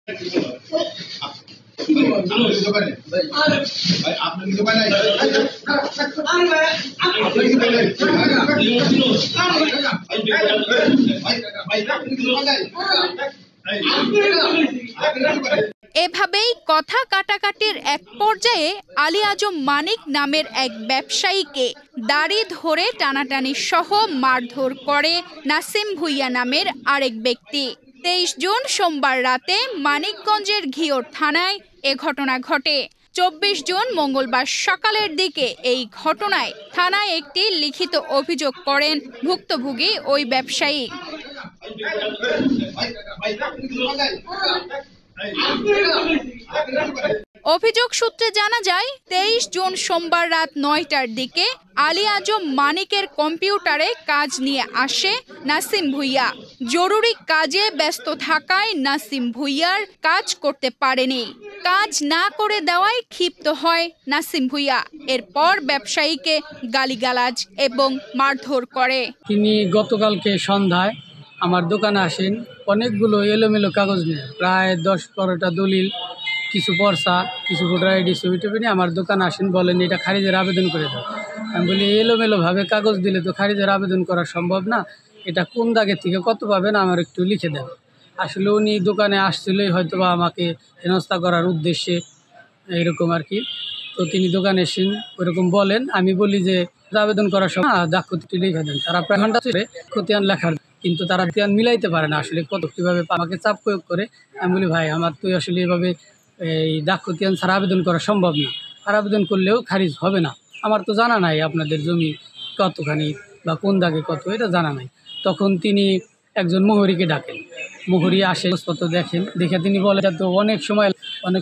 এভাবেই কথা কাটাকাটির এক পর্যায়ে আলী আজম মানিক নামের এক ব্যবসায়ীকে দাড়ি ধরে টানাটানি সহ মারধর করে নাসিম ভুইয়া নামের আরেক ব্যক্তি। ২৩ জুন সোমবার রাতে মানিকগঞ্জের ঘিওর থানায় এ ঘটনা ঘটে। ২৪ জুন মঙ্গলবার সকালের দিকে এই ঘটনায় থানায় একটি লিখিত অভিযোগ করেন ভুক্তভোগী ওই ব্যবসায়ী। অভিযোগ সূত্রে জানা যায় ২৩ জুন সোমবার রাত ৯টার দিকে আলী আজম মানিকের কম্পিউটারে কাজ নিয়ে আসে নাসিম ভুইয়া। জরুরি কাজে ব্যস্ত থাকায় নাসিম ভুইয়ার কাজ করতে পারেনি। কাজ না করে দেওয়ায় ক্ষিপ্ত হয় নাসিম ভুইয়া। এরপর ব্যবসায়ীকে গালিগালাজ এবং মারধর করে। তিনি গতকালকে সন্ধ্যায় আমার দোকানে আসেন অনেকগুলো এলোমেলো কাগজ নিয়ে, প্রায় ১০-১২টা দলিল, কিছু পর্চা, কিছু ভোটার আইডি ছবি টবি নিয়ে আমার দোকানে আসেন, বলেন এটা খারিজের আবেদন করে দাও। আমি বলি এলোমেলোভাবে কাগজ দিলে তো খারিজের আবেদন করা সম্ভব না, এটা কোন দাগের থেকে কত পাবেন আমার একটু লিখে দেন। আসলে উনি দোকানে আসছিলেই হয়তো বা আমাকে হেনস্থা করার উদ্দেশ্যে, এরকম আর কি। তো তিনি দোকানে এসেন ওইরকম বলেন। আমি বলি যে আবেদন করার সময় দাক্ষতি লিখে দেন। তারা প্রায় ঘন্টা ধরে খতিয়ান লেখার, কিন্তু তারা খতিয়ান মিলাইতে পারে না আসলে কত কীভাবে আমাকে চাপ প্রয়োগ করে। আমি বলি ভাই আমার তো আসলে এভাবে এই দাক্ষতিয়ান ছাড়া আবেদন করা সম্ভব না, আর আবেদন করলেও খারিজ হবে না। আমার তো জানা নাই আপনাদের জমি কতখানি বা কোন দাগে কত, এটা জানা নাই। তখন তিনি একজন মোহরিকে ডাকেন, মোহরি আসে, কাগজপত্র দেখেন, দেখে তিনি বলে তো অনেক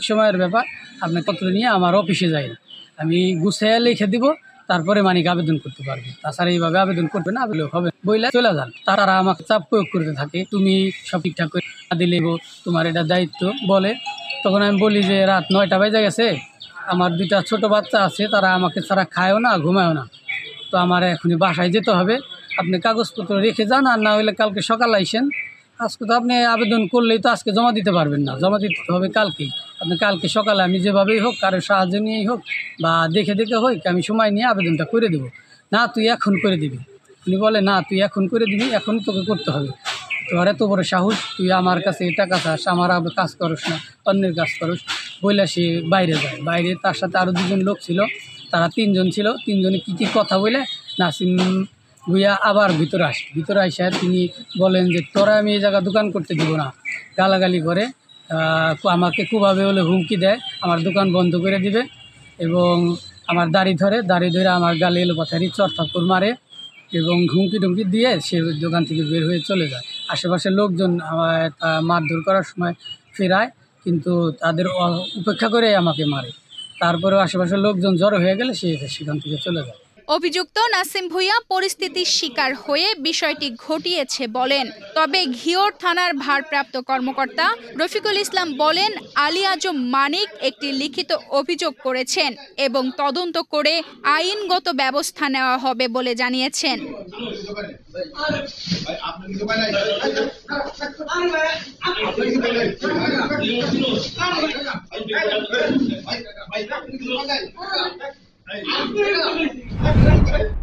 সময়ের ব্যাপার, আপনি পত্র নিয়ে আমার অফিসে যাই, আমি গুছাইয়া লিখে দিব, তারপরে মানিক আবেদন করতে পারবে, তাছাড়া এইভাবে আবেদন করবে না, হবে বইলা চলে যান। তারা আমাকে চাপ প্রয়োগ করতে থাকে, তুমি সব ঠিকঠাক করে না দিলে তোমার এটা দায়িত্ব বলে। তখন আমি বলি যে রাত ৯টা বেজে গেছে, আমার 2টা ছোট বাচ্চা আছে, তারা আমাকে ছাড়া খায়ও না ঘুমায়ও না, তো আমার এখনই বাসায় যেতে হবে, আপনি কাগজপত্র রেখে যান, আর না হলে কালকে সকালে আইসেন। আজকে তো আপনি আবেদন করলেই তো আজকে জমা দিতে পারবেন না, জমা দিতে হবে কালকেই। আপনি কালকে সকালে আমি যেভাবেই হোক, কারোর সাহায্য নিয়েই হোক বা দেখে হোক, আমি সময় নিয়ে আবেদনটা করে দেবো। না তুই এখন করে দিবি। উনি বলে না তুই এখন করে দিবি, এখন তোকে করতে হবে, তোর এত বড় সাহস, তুই আমার কাছে টাকা চাস, আমার কাজ করস না, অন্যের কাজ করস বইলা সে বাইরে যায়। বাইরে তার সাথে আরও 2জন লোক ছিল, তারা 3জন ছিল। 3জনে কী কথা বলে নাসিম ভুইয়া আবার ভিতরে আসে তিনি বলেন যে তোরা আমি এই জায়গা দোকান করতে দিব না, গালাগালি করে আমাকে খুবভাবে হলে হুমকি দেয়, আমার দোকান বন্ধ করে দিবে এবং আমার দাড়ি ধরে আমার গালে এলোপাথারি চড়থাপ্পড় মারে এবং হুমকি টুমকি দিয়ে সে দোকান থেকে বের হয়ে চলে যায়। আশেপাশের লোকজন মারধর করার সময় ফেরায়, কিন্তু তাদের উপেক্ষা করে আমাকে মারে। তারপরেও আশেপাশের লোকজন জড়ো হয়ে গেলে সে সেখান থেকে চলে যায়। অভিযুক্ত নাসিম ভুইয়া পরিস্থিতির শিকার হয়ে বিষয়টি ঘটিয়েছে বলেন। তবে ঘিওর থানার ভারপ্রাপ্ত কর্মকর্তা রফিকুল ইসলাম বলেন আলী আজম মানিক একটি লিখিত অভিযোগ করেছেন এবং তদন্ত করে আইনগত ব্যবস্থা নেওয়া হবে বলে জানিয়েছেন। Hey!